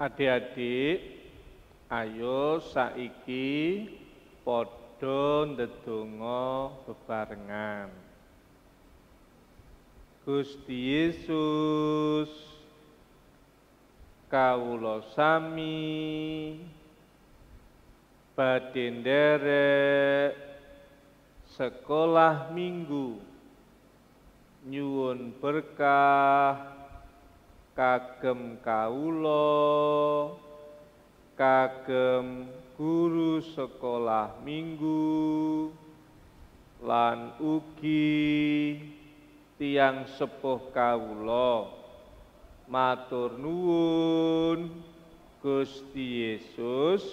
Adik-adik, ayo saiki padha ndedonga bebarengan. Gusti Yesus, kawula sami badhe nderek sekolah minggu nyuwun berkah kagem kawula, kagem guru sekolah minggu, lan ugi tiyang sepuh kawula. Matur nuwun Gusti Yesus.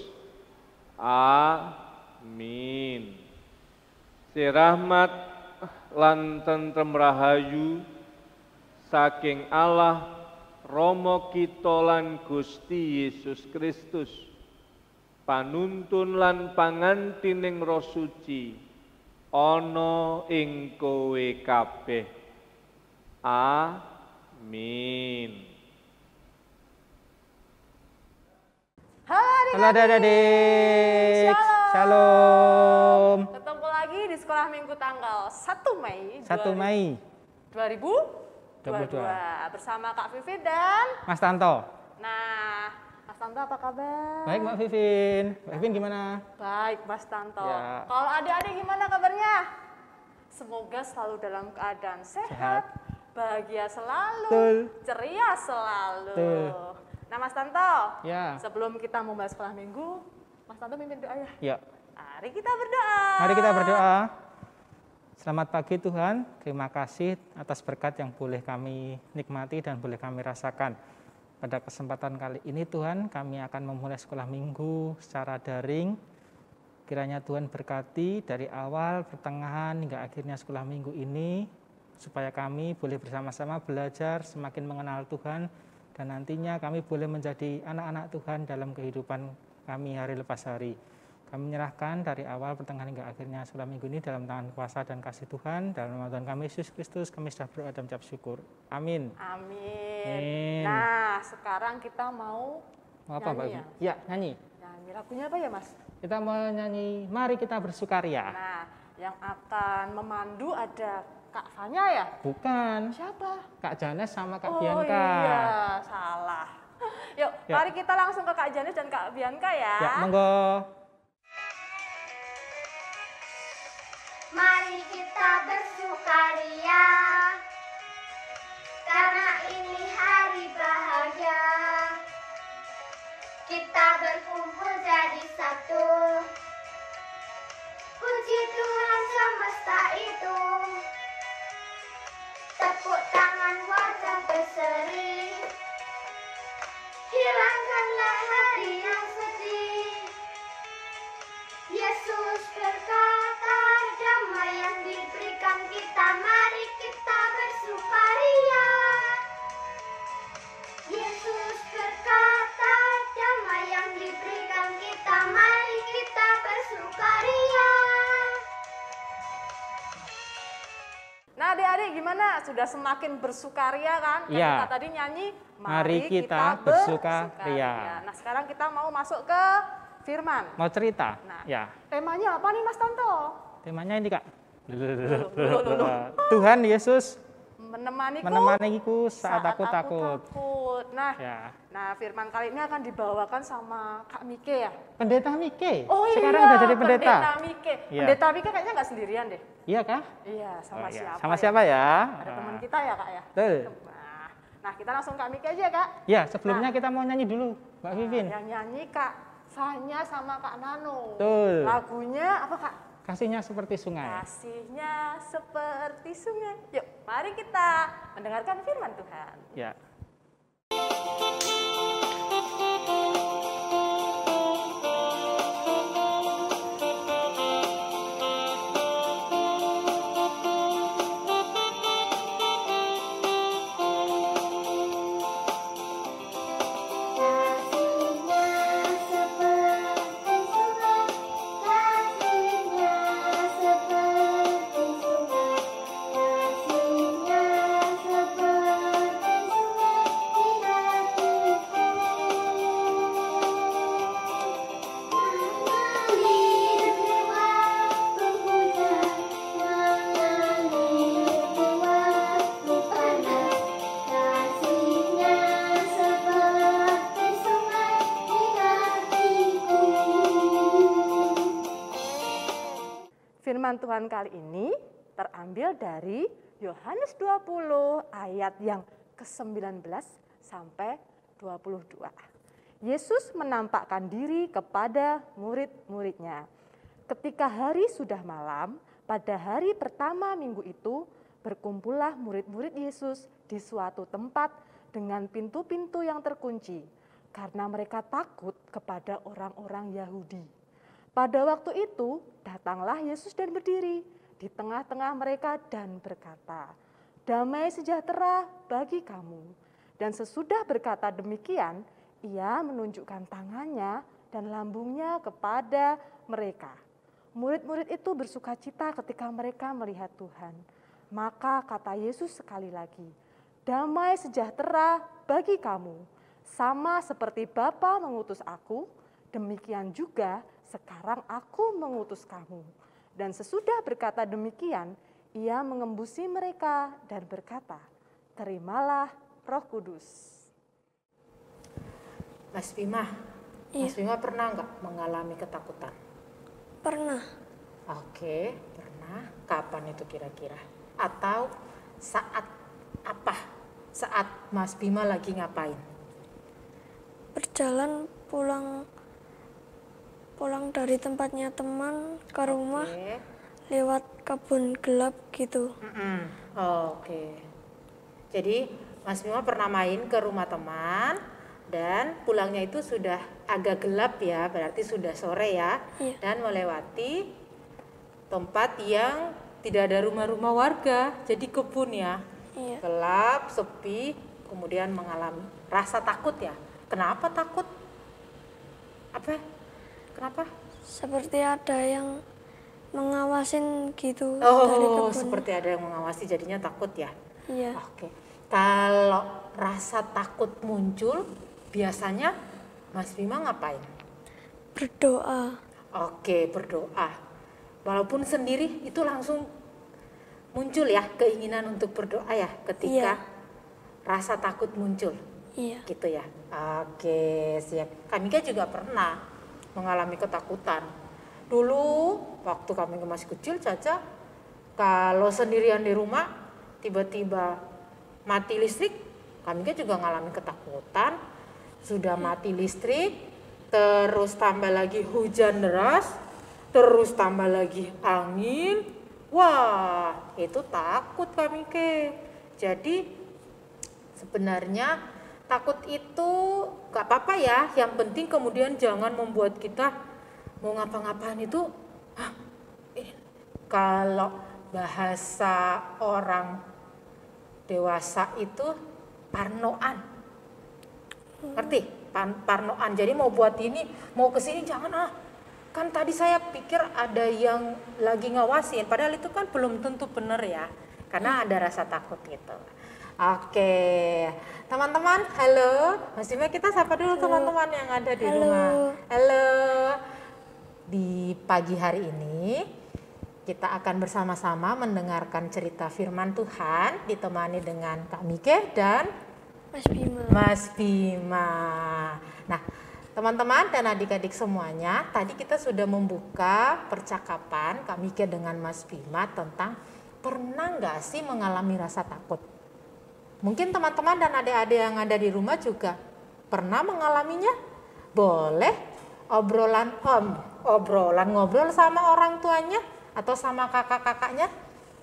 Amin. Sirahmat lan tentrem rahayu saking Allah Rama kita lan Gusti Yesus Kristus, panuntun lan pangantining Roh Suci ana ing kowe kabeh. Amin. Halo adik-adik. Shalom. Ketemu lagi di sekolah minggu tanggal 1 Mei 2022 bersama Kak Vivi dan Mas Tanto. Nah, Mas Tanto apa kabar? Baik Mbak Vivin. Mbak Vivin gimana? Baik Mas Tanto. Ya. Kalau adik-adik gimana kabarnya? Semoga selalu dalam keadaan sehat. Bahagia selalu, Betul. ceria selalu. Betul. Nah Mas Tanto, Ya. sebelum kita membahas sekolah minggu, Mas Tanto mimpin doa ya? Ya. Mari kita berdoa. Mari kita berdoa. Selamat pagi Tuhan, terima kasih atas berkat yang boleh kami nikmati dan boleh kami rasakan. Pada kesempatan kali ini Tuhan, kami akan memulai sekolah minggu secara daring. Kiranya Tuhan berkati dari awal, pertengahan, hingga akhirnya sekolah minggu ini, supaya kami boleh bersama-sama belajar, semakin mengenal Tuhan, dan nantinya kami boleh menjadi anak-anak Tuhan dalam kehidupan kami hari lepas hari. Kami menyerahkan dari awal, pertengahan, hingga akhirnya sekolah minggu ini dalam tangan kuasa dan kasih Tuhan. Dalam nama Tuhan kami Yesus Kristus, kami sudah berdoa dan mengucap syukur. Amin. Amin. Nah, sekarang kita mau apa Mbak? nyanyi ya? Ya, nyanyi. Nyanyi lagunya apa ya Mas? Kita menyanyi Mari Kita Bersukaria. Nah, yang akan memandu ada Kak Fanya ya? Bukan. Siapa? Kak Janes sama Kak Oh Bianca. iya, salah. Yuk, Ya. mari kita langsung ke Kak Janes dan Kak Bianca ya. Ya, monggo. Mari kita bersukaria, karena ini hari bahagia. Kita berkumpul jadi satu, puji Tuhan semesta itu. Tepuk tangan wajah berseri, hilangkanlah hati yang sedih. Yesus berkata, damai yang diberikan kita, mari kita bersukaria. Yesus berkata, damai yang diberikan kita, mari kita bersukaria. Nah, adik-adik gimana? Sudah semakin bersukaria kan? Kan Iya. Kita tadi nyanyi, Mari kita bersukaria. Nah, sekarang kita mau masuk ke firman. Mau cerita? Nah, Ya. temanya apa nih Mas Tanto? Temanya ini Kak. Tuhan Yesus menemaniku saat aku takut. Nah, Ya. nah firman kali ini akan dibawakan sama Kak Mike ya? Pendeta Mike. Oh iya, Sekarang udah jadi pendeta. Pendeta Mike. Iya. Pendeta Mike kayaknya nggak sendirian deh. Iya kah? Iya, sama Oh, iya. siapa? Sama ya? siapa ya? Ada teman kita ya Kak ya? Betul. Nah, kita langsung Kak Mike aja Kak. Ya, sebelumnya kita mau nyanyi dulu, Mbak Vivin. Yang nyanyi Kak Fanya sama Kak Nano. Betul. Lagunya apa Kak? Kasihnya seperti sungai. Kasihnya seperti sungai. Yuk, mari kita mendengarkan firman Tuhan. Ya. Kasihnya seperti sungai, kasihnya seperti sungai. Tuhan kali ini terambil dari Yohanes 20 ayat yang ke-19 sampai 22. Yesus menampakkan diri kepada murid-muridnya. Ketika hari sudah malam, pada hari pertama minggu itu, berkumpullah murid-murid Yesus di suatu tempat dengan pintu-pintu yang terkunci, karena mereka takut kepada orang-orang Yahudi. Pada waktu itu, datanglah Yesus dan berdiri di tengah-tengah mereka dan berkata, "Damai sejahtera bagi kamu." Dan sesudah berkata demikian, ia menunjukkan tangannya dan lambungnya kepada mereka. Murid-murid itu bersuka cita ketika mereka melihat Tuhan. Maka kata Yesus sekali lagi, "Damai sejahtera bagi kamu. Sama seperti Bapa mengutus aku, demikian juga sekarang aku mengutus kamu." Dan sesudah berkata demikian, ia mengembusi mereka dan berkata, "Terimalah Roh Kudus." Mas Bima, Mas Bima pernah nggak mengalami ketakutan? Pernah. Oke, pernah. Kapan itu kira-kira? Atau saat apa? Saat Mas Bima lagi ngapain? Berjalan pulang dari tempatnya teman ke rumah, lewat kebun gelap gitu. Oke. Jadi Mas Bima pernah main ke rumah teman dan pulangnya itu sudah agak gelap ya, berarti sudah sore ya. Iya. Dan melewati tempat yang tidak ada rumah-rumah warga, jadi kebun ya. Iya. Gelap, sepi, kemudian mengalami rasa takut ya. Kenapa takut? Apa? Kenapa? Seperti ada yang mengawasin gitu dari Oh, kebun. seperti ada yang mengawasi, jadinya takut ya. Iya. Oke. Kalau rasa takut muncul, biasanya Mas Bima ngapain? Berdoa. Oke, berdoa. Walaupun sendiri itu langsung muncul ya keinginan untuk berdoa ya ketika rasa takut muncul. Iya. Gitu ya. Oke, siap. Kami kan juga pernah mengalami ketakutan. Dulu waktu kami masih kecil, Caca, kalau sendirian di rumah tiba-tiba mati listrik, kami kan juga ngalamin ketakutan. Sudah mati listrik, terus tambah lagi hujan deras, terus tambah lagi angin. Wah, itu takut kami ke. Jadi sebenarnya takut itu gak apa-apa ya. Yang penting kemudian jangan membuat kita mau ngapa-ngapain itu. Kalau bahasa orang dewasa itu parnoan. Ngerti? Parnoan. Jadi mau buat ini, mau kesini jangan kan tadi saya pikir ada yang lagi ngawasin, padahal itu kan belum tentu benar ya, karena ada rasa takut gitu. Oke, teman-teman, halo. Mas Bima, kita sapa dulu teman-teman yang ada di rumah. Halo. Di pagi hari ini kita akan bersama-sama mendengarkan cerita firman Tuhan, ditemani dengan Kak Mike dan Mas Bima. Nah, teman-teman dan adik-adik semuanya, tadi kita sudah membuka percakapan Kak Mike dengan Mas Bima tentang pernah nggak sih mengalami rasa takut? Mungkin teman-teman dan adik-adik yang ada di rumah juga pernah mengalaminya. Boleh ngobrol sama orang tuanya atau sama kakak-kakaknya.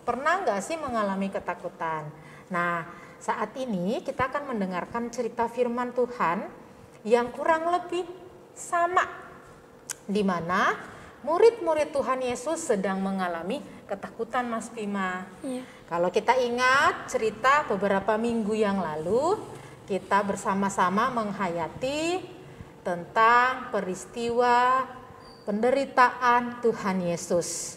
Pernah nggak sih mengalami ketakutan? Nah, saat ini kita akan mendengarkan cerita firman Tuhan yang kurang lebih sama, di mana murid-murid Tuhan Yesus sedang mengalami ketakutan, Mas Bima. Iya. Kalau kita ingat cerita beberapa minggu yang lalu, kita bersama-sama menghayati tentang peristiwa penderitaan Tuhan Yesus.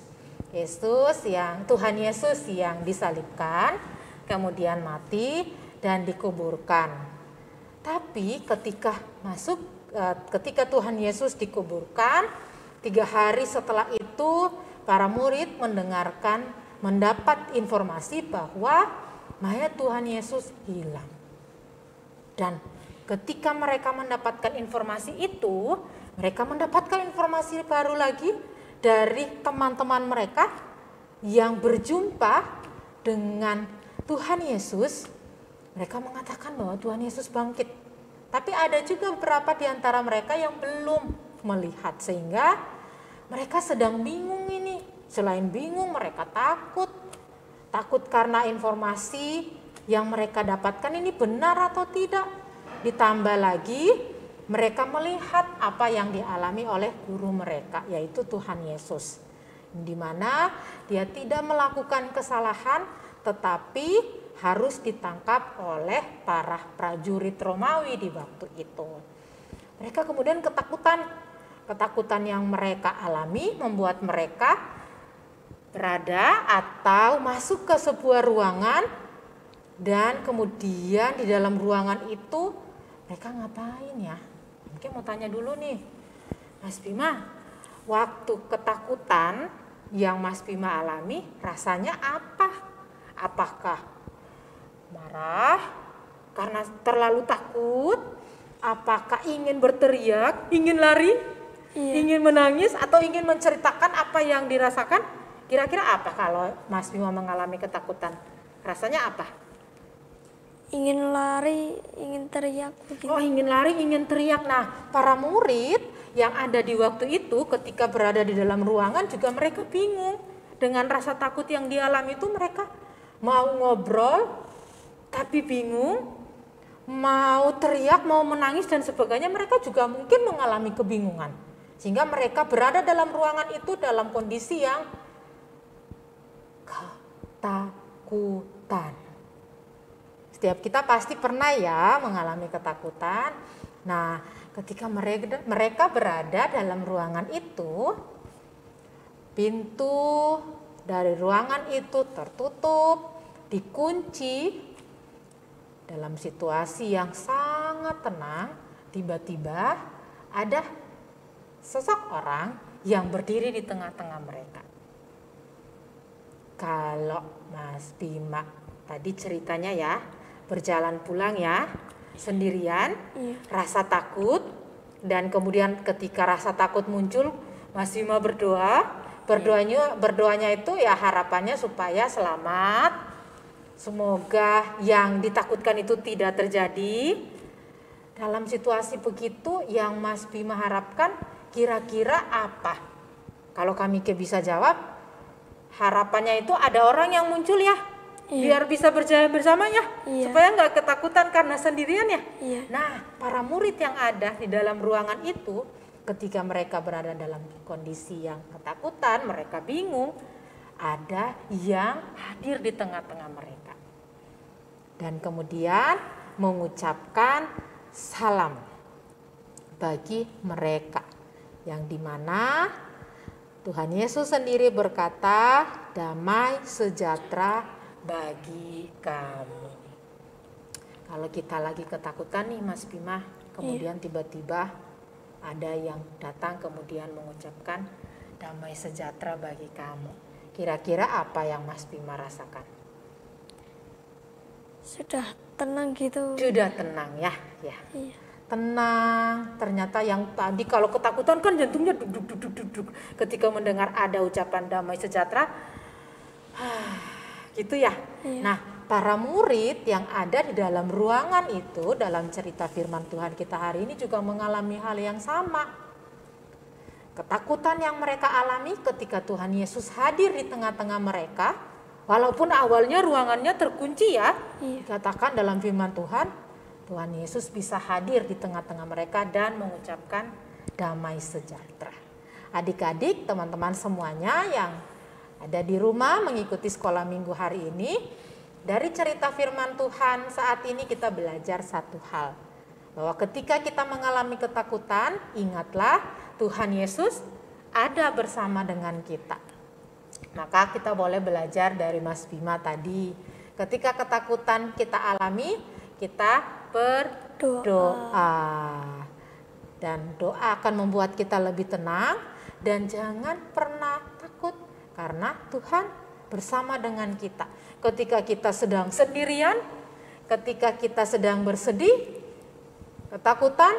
Tuhan Yesus yang disalibkan, kemudian mati dan dikuburkan. Tapi ketika Tuhan Yesus dikuburkan, 3 hari setelah itu para murid mendapat informasi bahwa mayat Tuhan Yesus hilang. Dan ketika mereka mendapatkan informasi itu, mereka mendapatkan informasi baru lagi dari teman-teman mereka yang berjumpa dengan Tuhan Yesus, mereka mengatakan bahwa Tuhan Yesus bangkit. Tapi ada juga beberapa di antara mereka yang belum melihat, sehingga mereka sedang bingung ini. Selain bingung, mereka takut. Takut karena informasi yang mereka dapatkan ini benar atau tidak. Ditambah lagi, mereka melihat apa yang dialami oleh guru mereka, yaitu Tuhan Yesus. Di mana dia tidak melakukan kesalahan, tetapi harus ditangkap oleh para prajurit Romawi di waktu itu. Mereka kemudian ketakutan. Ketakutan yang mereka alami membuat mereka berada atau masuk ke sebuah ruangan, dan kemudian di dalam ruangan itu mereka ngapain ya? Mungkin mau tanya dulu nih, Mas Bima, waktu ketakutan yang Mas Bima alami rasanya apa? Apakah marah karena terlalu takut? Apakah ingin berteriak, ingin lari, ingin menangis, atau ingin menceritakan apa yang dirasakan? Kira-kira apa kalau Mas Bima mengalami ketakutan? Rasanya apa? Ingin lari, ingin teriak begitu. Oh, ingin lari, ingin teriak. Nah, para murid yang ada di waktu itu ketika berada di dalam ruangan juga mereka bingung. Dengan rasa takut yang dialami itu, mereka mau ngobrol tapi bingung, mau teriak, mau menangis dan sebagainya. Mereka juga mungkin mengalami kebingungan. Sehingga mereka berada dalam ruangan itu dalam kondisi yang ketakutan. Setiap kita pasti pernah ya mengalami ketakutan. Nah, ketika mereka berada dalam ruangan itu, pintu dari ruangan itu tertutup, dikunci. Dalam situasi yang sangat tenang, tiba-tiba ada sosok orang yang berdiri di tengah-tengah mereka. Kalau Mas Bima tadi ceritanya ya, berjalan pulang ya, sendirian, rasa takut, dan kemudian ketika rasa takut muncul, Mas Bima berdoa. Berdoanya itu ya harapannya supaya selamat, semoga yang ditakutkan itu tidak terjadi. Dalam situasi begitu yang Mas Bima harapkan kira-kira apa? Kalau kami bisa jawab, harapannya itu ada orang yang muncul ya, biar bisa berjalan bersama ya, supaya nggak ketakutan karena sendirian ya. Nah, para murid yang ada di dalam ruangan itu, ketika mereka berada dalam kondisi yang ketakutan, mereka bingung, ada yang hadir di tengah-tengah mereka. Dan kemudian mengucapkan salam bagi mereka, yang dimana Tuhan Yesus sendiri berkata, damai sejahtera bagi kamu. Kalau kita lagi ketakutan nih Mas Bima, kemudian tiba-tiba ada yang datang kemudian mengucapkan damai sejahtera bagi kamu. Kira-kira apa yang Mas Bima rasakan? Sudah tenang gitu. Sudah tenang ya. Iya. Tenang. Ternyata yang tadi kalau ketakutan kan jantungnya duk. Ketika mendengar ada ucapan damai sejahtera, gitu ya. Nah, para murid yang ada di dalam ruangan itu dalam cerita firman Tuhan kita hari ini juga mengalami hal yang sama. Ketakutan yang mereka alami ketika Tuhan Yesus hadir di tengah-tengah mereka, walaupun awalnya ruangannya terkunci ya, dikatakan dalam firman Tuhan, Tuhan Yesus bisa hadir di tengah-tengah mereka dan mengucapkan damai sejahtera. Adik-adik, teman-teman semuanya yang ada di rumah mengikuti sekolah minggu hari ini, dari cerita firman Tuhan saat ini kita belajar satu hal, bahwa ketika kita mengalami ketakutan, ingatlah Tuhan Yesus ada bersama dengan kita. Maka kita boleh belajar dari Mas Bima tadi, ketika ketakutan kita alami, kita berdoa. Dan doa akan membuat kita lebih tenang, dan jangan pernah takut karena Tuhan bersama dengan kita. Ketika kita sedang sendirian, ketika kita sedang bersedih, ketakutan,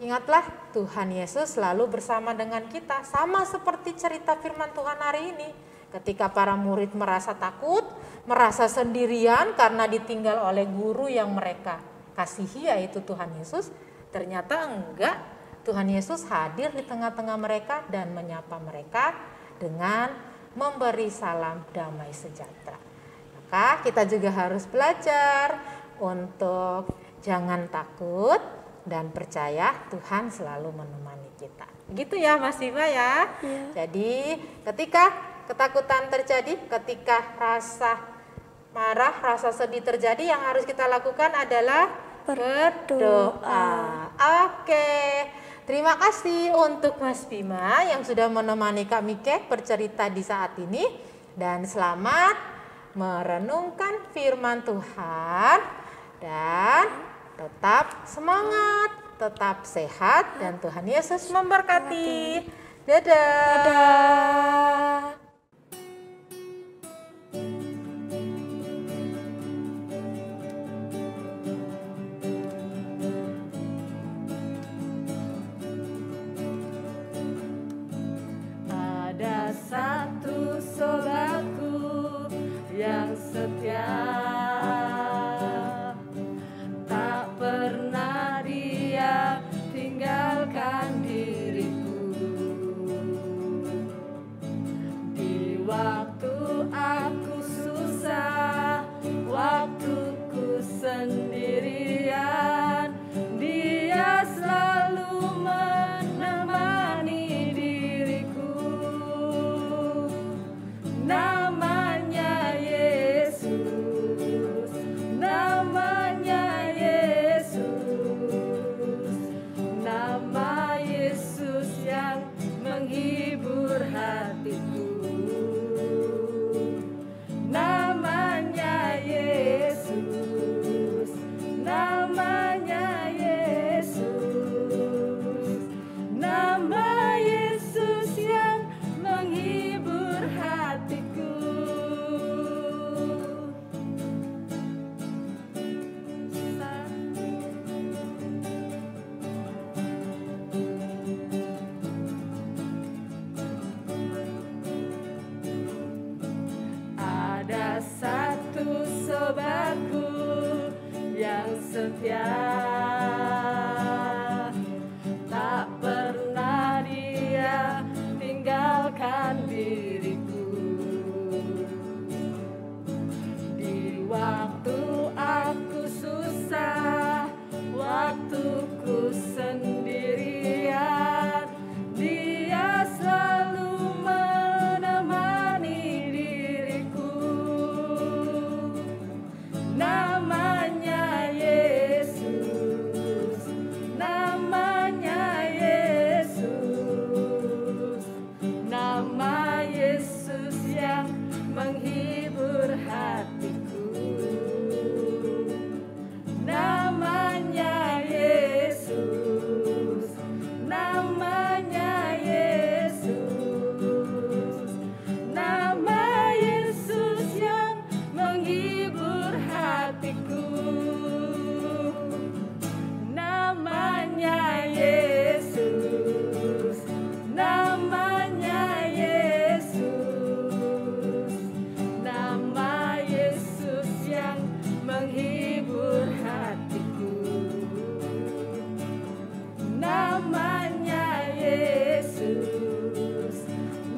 ingatlah Tuhan Yesus selalu bersama dengan kita. Sama seperti cerita firman Tuhan hari ini. Ketika para murid merasa takut, merasa sendirian karena ditinggal oleh guru yang mereka kasihi yaitu Tuhan Yesus, ternyata enggak. Tuhan Yesus hadir di tengah-tengah mereka dan menyapa mereka dengan memberi salam damai sejahtera. Maka kita juga harus belajar untuk jangan takut dan percaya Tuhan selalu menemani kita. Begitu ya Mas Bima ya. Jadi ketika ketakutan terjadi, ketika rasa marah, rasa sedih terjadi, yang harus kita lakukan adalah berdoa. Oke, terima kasih untuk Mas Bima yang sudah menemani Kak Mike bercerita di saat ini. Dan selamat merenungkan firman Tuhan. Dan tetap semangat, tetap sehat, dan Tuhan Yesus memberkati. Dadah. Dadah. Ada satu sobatku yang setia, tak pernah dia tinggalkan diriku. Di waktu aku susah, waktuku sendirian, dia selalu menemani diriku. Namanya Yesus, namanya Yesus, nama Yesus yang menghibur hatiku. Namanya Yesus, namanya Yesus, nama Yesus yang menghibur hatiku. Ada satu sobatku yang setia, tak pernah dia tinggalkan diriku. Di waktu aku susah, waktuku sendirian, dia selalu menemani diriku. Namanya Yesus, namanya Yesus, nama Yesus yang menghibur hatiku. Namanya Yesus, namanya Yesus, nama Yesus yang menghibur hatiku. Namanya Yesus, namanya Yesus, nama Yesus yang menghibur hatiku. Namanya Yesus,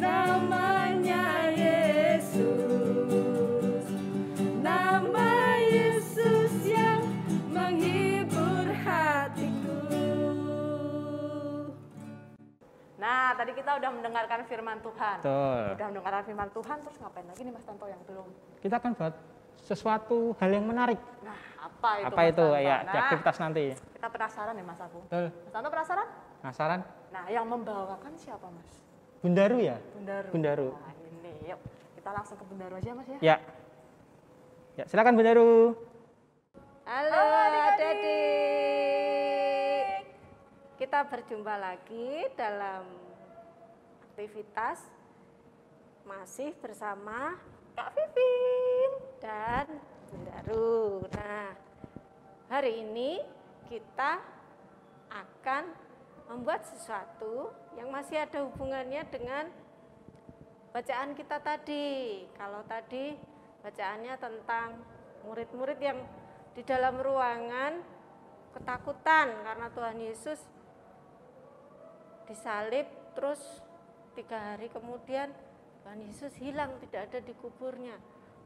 namanya Yesus, nama Yesus yang menghibur hatiku. Nah, tadi kita udah mendengarkan firman Tuhan. Betul. Udah mendengarkan firman Tuhan, terus ngapain lagi nih Mas Tanto yang belum? Kita akan buat sesuatu hal yang menarik. Nah, apa itu? Apa Mas itu? Tanto? Ya, di Nah, aktivitas nanti. kita penasaran ya Mas Agung. Betul. Mas Tanto penasaran? Penasaran? Nah, yang membawakan siapa Mas? Bundaru ya? Bundaru. Bundaru. Nah, ini yuk kita langsung ke Bundaru aja Mas ya. Ya. Ya, silakan Bundaru. Halo adik-adik, kita berjumpa lagi dalam aktivitas masih bersama Kak Vivin dan Bundaru. Nah, hari ini kita akan membuat sesuatu yang masih ada hubungannya dengan bacaan kita tadi. Kalau tadi bacaannya tentang murid-murid yang di dalam ruangan ketakutan karena Tuhan Yesus disalib, terus 3 hari kemudian Tuhan Yesus hilang, tidak ada di kuburnya.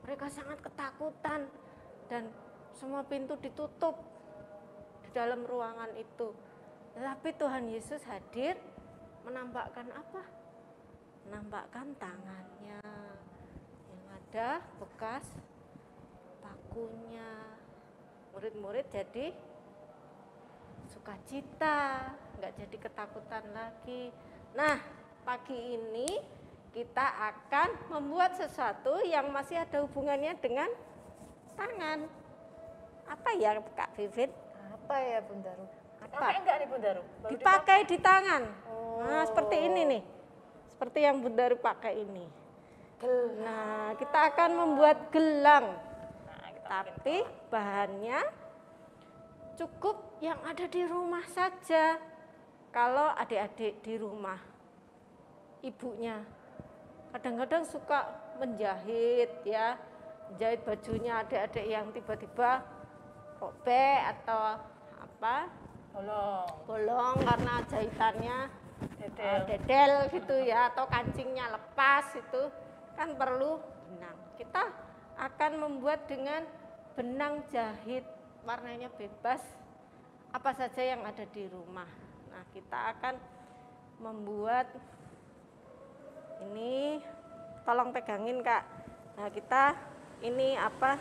Mereka sangat ketakutan dan semua pintu ditutup di dalam ruangan itu. Tetapi Tuhan Yesus hadir menampakkan apa? Menampakkan tangannya yang ada bekas pakunya. Murid-murid jadi sukacita, nggak jadi ketakutan lagi. Nah, pagi ini kita akan membuat sesuatu yang masih ada hubungannya dengan tangan. Apa ya Kak Vivit? Apa ya Bundaru? Apa? Pakai enggak nih Bundaru? Baru Dipakai di tangan. Oh. Nah, seperti ini nih. Seperti yang Bundaru pakai ini. Nah, kita akan membuat gelang. Tapi bahannya cukup yang ada di rumah saja. Kalau adik-adik di rumah, ibunya kadang-kadang suka menjahit ya, menjahit bajunya adik-adik yang tiba-tiba robek atau apa, bolong karena jahitannya dedel gitu ya, atau kancingnya lepas, itu kan perlu benang. Kita akan membuat dengan benang jahit, warnanya bebas, apa saja yang ada di rumah. Nah, kita akan membuat ini, tolong pegangin Kak. Nah, kita ini apa?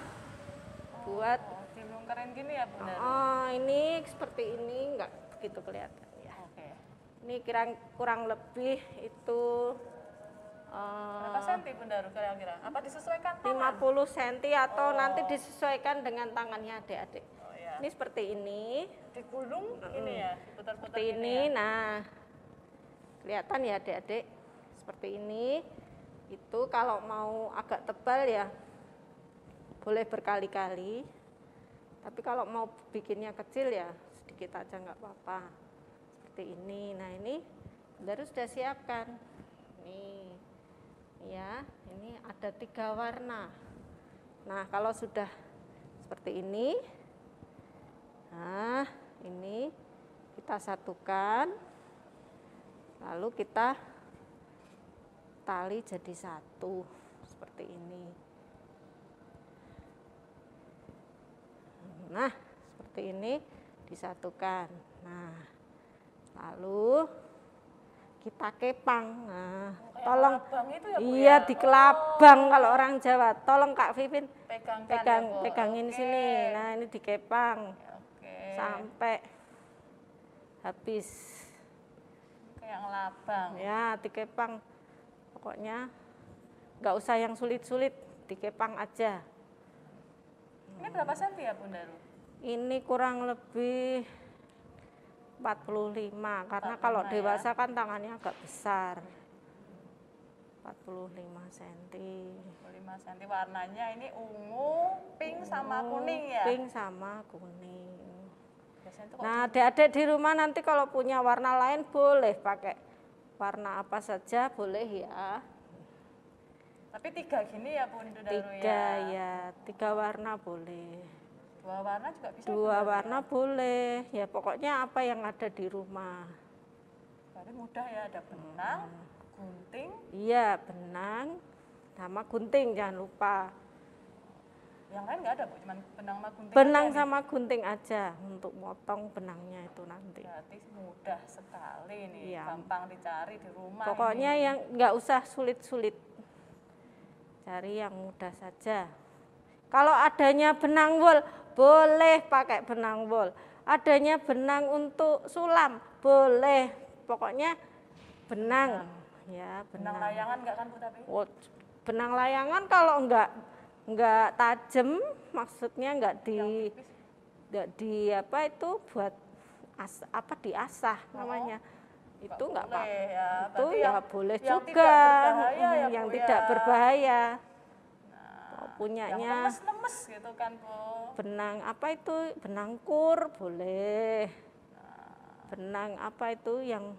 Buat dilungkerin gini ya Bunda. Oh, ini seperti ini, enggak begitu kelihatan ya. Oke. Ini kurang lebih itu Berapa senti Bundaru kira-kira? Apa disesuaikan 50 cm atau nanti disesuaikan dengan tangannya adik-adik. Oh, ya. Ini seperti ini. Digulung ini ya, diputar-putar Seperti ini. ya? Nah, kelihatan ya adik-adik. Seperti ini. Itu kalau mau agak tebal ya boleh berkali-kali. Tapi kalau mau bikinnya kecil ya sedikit aja nggak apa-apa. Seperti ini. Nah, ini baru sudah siapkan. Nih. Ya, ini ada 3 warna. Nah, kalau sudah seperti ini, nah ini kita satukan, lalu kita tali jadi satu seperti ini. Nah, seperti ini disatukan. Nah, lalu kita kepang. Nah, tolong itu ya, Bu, iya ya? dikelabang kalau orang Jawa. Tolong Kak Vivin Pegangkan pegangin sini. Nah, ini dikepang sampai habis. Kayak ngelabang. Ya, dikepang. Pokoknya nggak usah yang sulit-sulit, dikepang aja. Ini berapa senti ya Bundaru? Ini kurang lebih 45, karena 45 kalau ya. dewasa kan tangannya agak besar. 45 cm. 45 cm, warnanya ini ungu, pink sama kuning ya? Pink sama kuning. Biasanya itu kok Nah, adik-adik di rumah nanti kalau punya warna lain boleh pakai warna apa saja, boleh ya. tapi 3 gini ya Bundaru 3 ya, 3 warna boleh. 2 warna juga bisa? 2 warna boleh. Ya pokoknya apa yang ada di rumah. Berarti mudah ya, ada benang, gunting. Iya, benang sama gunting jangan lupa. Yang lain nggak ada Bu, cuma benang sama gunting Benang aja nih? sama gunting aja untuk motong benangnya itu nanti. Berarti mudah sekali nih, Iya. gampang dicari di rumah. Pokoknya ini. yang nggak usah sulit-sulit. Cari yang mudah saja. Kalau adanya benang wol, boleh pakai benang wol. Adanya benang untuk sulam, boleh. Pokoknya benang. Ya, benang benang. layangan nggak kan Bu tapi? Oh, benang layangan kalau nggak tajam, maksudnya nggak di apa itu buat diasah namanya. Itu nggak apa-apa. Ya. Itu Berarti ya yang- boleh yang juga. tidak berbahaya ya, yang Bu, tidak ya. berbahaya. Yang Punyanya lemes-lemes gitu kan Bu. benang apa itu? Benang kur boleh. Benang apa itu yang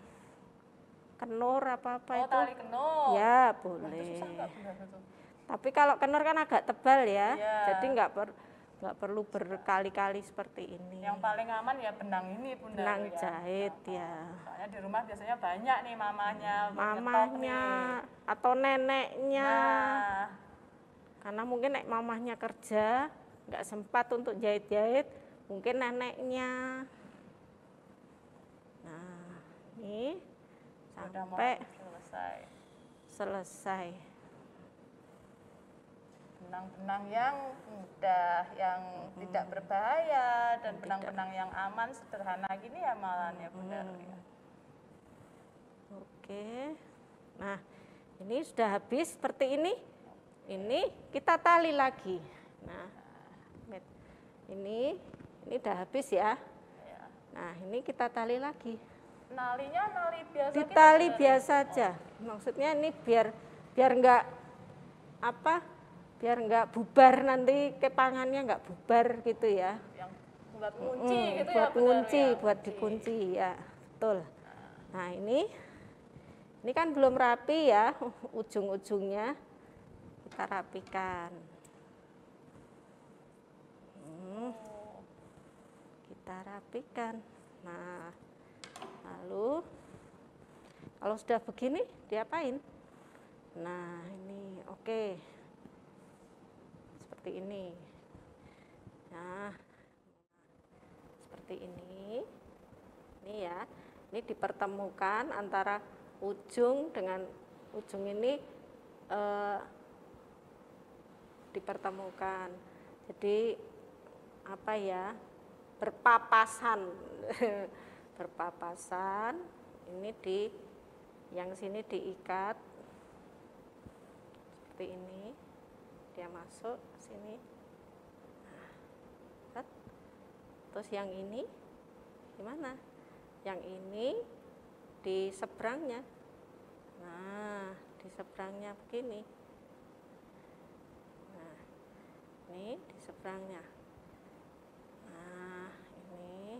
kenur apa-apa Oh, itu. tali kenur. Ya, Itu boleh. susah nggak Bunda itu? Tapi kalau kenur kan agak tebal ya. Iya. Jadi nggak perlu berkali-kali seperti ini. Yang paling aman ya benang ini Bunda. Benang ya. jahit ya. Soalnya di rumah biasanya banyak nih mamanya. nyetok Mamahnya nih. atau neneknya. Nah, Karena mungkin nek mamahnya kerja, nggak sempat untuk jahit-jahit, mungkin neneknya. Nah, ini udah mau sampai selesai. selesai. Benang-benang yang mudah, yang tidak berbahaya, dan benang-benang yang aman, sederhana gini ya malahan ya Bunda. Ya. Oke. Nah, ini sudah habis seperti ini. Ini kita tali lagi. Nah, ini udah habis ya. Nah, ini kita tali lagi. Nalinya nali biasa. Ditali gitu, biasa aja. Maksudnya ini biar enggak biar enggak bubar nanti kepangannya enggak bubar gitu ya. yang buat kunci gitu ya. Buat Bunda, kunci, ya? buat dikunci ya, betul. Nah, ini kan belum rapi ya, ujung-ujungnya kita rapikan. Kita rapikan. Nah, lalu kalau sudah begini diapain? Nah, ini oke. Seperti ini. Nah, seperti ini. Ini ya. Ini dipertemukan antara ujung dengan ujung ini dipertemukan. Jadi apa ya? Berpapasan. Berpapasan. Ini yang sini diikat seperti ini. Dia masuk sini. Nah, terus yang ini gimana? Yang ini di seberangnya. Nah, di seberangnya begini. Nah, ini di seberangnya. Nah, ini.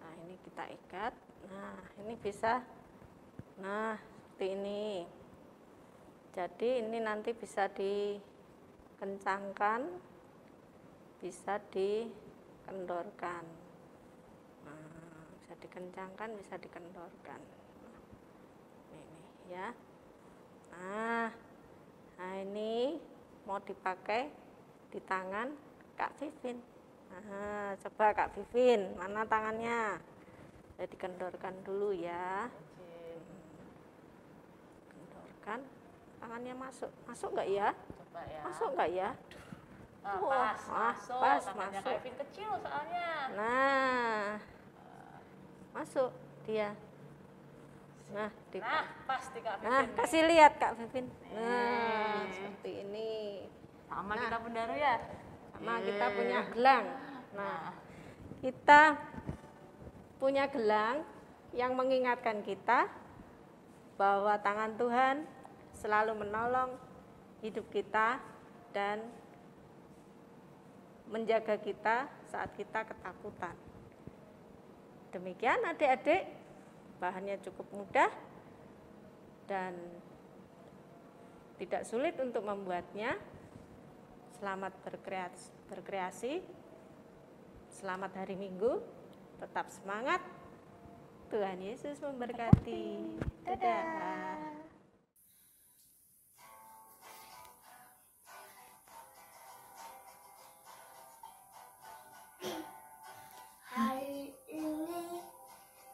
Nah, ini kita ikat. Nah, ini bisa. Nah, seperti ini. Jadi ini nanti bisa dikencangkan, bisa dikendorkan. Nah, bisa dikencangkan, bisa dikendorkan. Ini ya. Nah, ini mau dipakai di tangan Kak Vivin. Nah, coba Kak Vivin, mana tangannya? Saya dikendorkan dulu ya. Kendorkan, tangannya masuk nggak ya? Coba ya. Masuk nggak ya? Pas, masuk. Pas, Tangannya masuk. Kevin kecil soalnya. Nah, masuk dia. Nah, Pas di Kak Vivin. Nah, kasih lihat Kak Vivin. Nah, seperti ini. Sama kita Bunda Ru ya. Sama kita punya gelang. Nah, kita punya gelang yang mengingatkan kita bahwa tangan Tuhan selalu menolong hidup kita dan menjaga kita saat kita ketakutan. Demikian adik-adik, bahannya cukup mudah dan tidak sulit untuk membuatnya. Selamat berkreasi, selamat hari Minggu, tetap semangat, Tuhan Yesus memberkati. Dadah.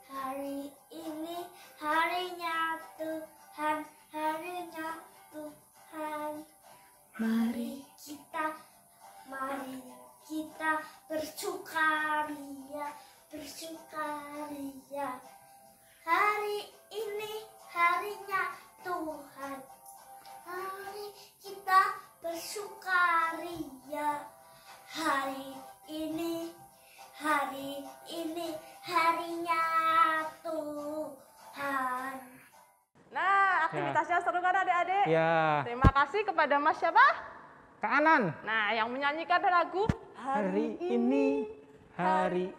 Hari ini harinya Tuhan, harinya Tuhan. Mari kita bersukaria. Hari ini harinya Tuhan. Mari kita bersukaria. Hari ini harinya Tuhan. Nah, aktivitasnya seru kan adik-adik? Ya. Terima kasih kepada Mas siapa? Kak Anan. Nah, yang menyanyikan lagu Hari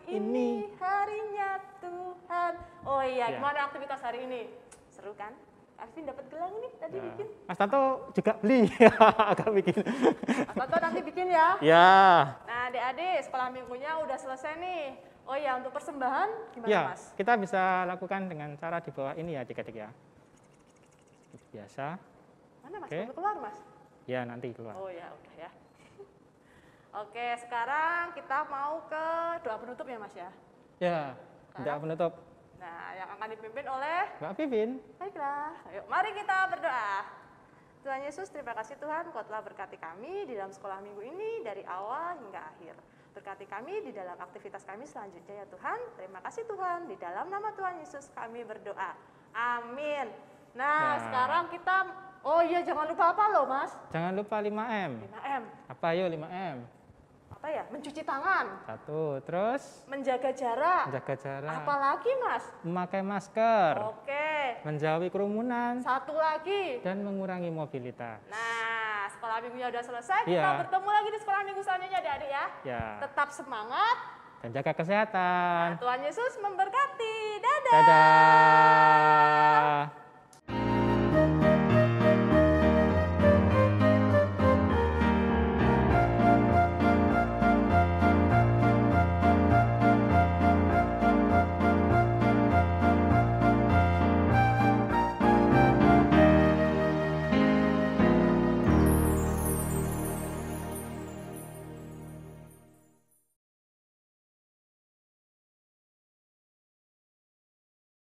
ini, harinya Tuhan. Oh iya, Ya. gimana aktivitas hari ini? Seru kan? Alvin dapat gelang nih tadi bikin. Mas Tanto juga beli. Agak bikin. Mas Tanto nanti bikin ya. Ya. Nah, adik-adik, sekolah minggunya udah selesai nih. Oh iya, untuk persembahan gimana Ya, Mas? kita bisa lakukan dengan cara di bawah ini ya adik-adik ya. Biasa. Mana Mas? Oke. Mau keluar Mas? Ya, nanti keluar. Oh ya, udah ya. Oke, sekarang kita mau ke doa penutup ya Mas ya. Ya, tidak penutup. Nah, yang akan dipimpin oleh Mbak Pipin. baiklah. Ayo, mari kita berdoa. Tuhan Yesus, terima kasih Tuhan, Kau telah berkati kami di dalam sekolah minggu ini dari awal hingga akhir. Berkati kami di dalam aktivitas kami selanjutnya ya Tuhan. Terima kasih Tuhan, di dalam nama Tuhan Yesus kami berdoa. Amin. Nah, Ya. sekarang kita, oh iya jangan lupa apa loh Mas? Jangan lupa 5M. 5M. Apa yuk 5M? Apa ya? Mencuci tangan, 1, terus menjaga jarak. menjaga jarak, Apalagi Mas? memakai masker, Oke. menjauhi kerumunan, Satu lagi. dan mengurangi mobilitas. Nah, sekolah minggunya udah selesai. Kita Iya. bertemu lagi di sekolah minggu selanjutnya adik-adik ya. Ya, Tetap semangat. dan jaga kesehatan. Tuhan Yesus memberkati. Dadah. Dadah.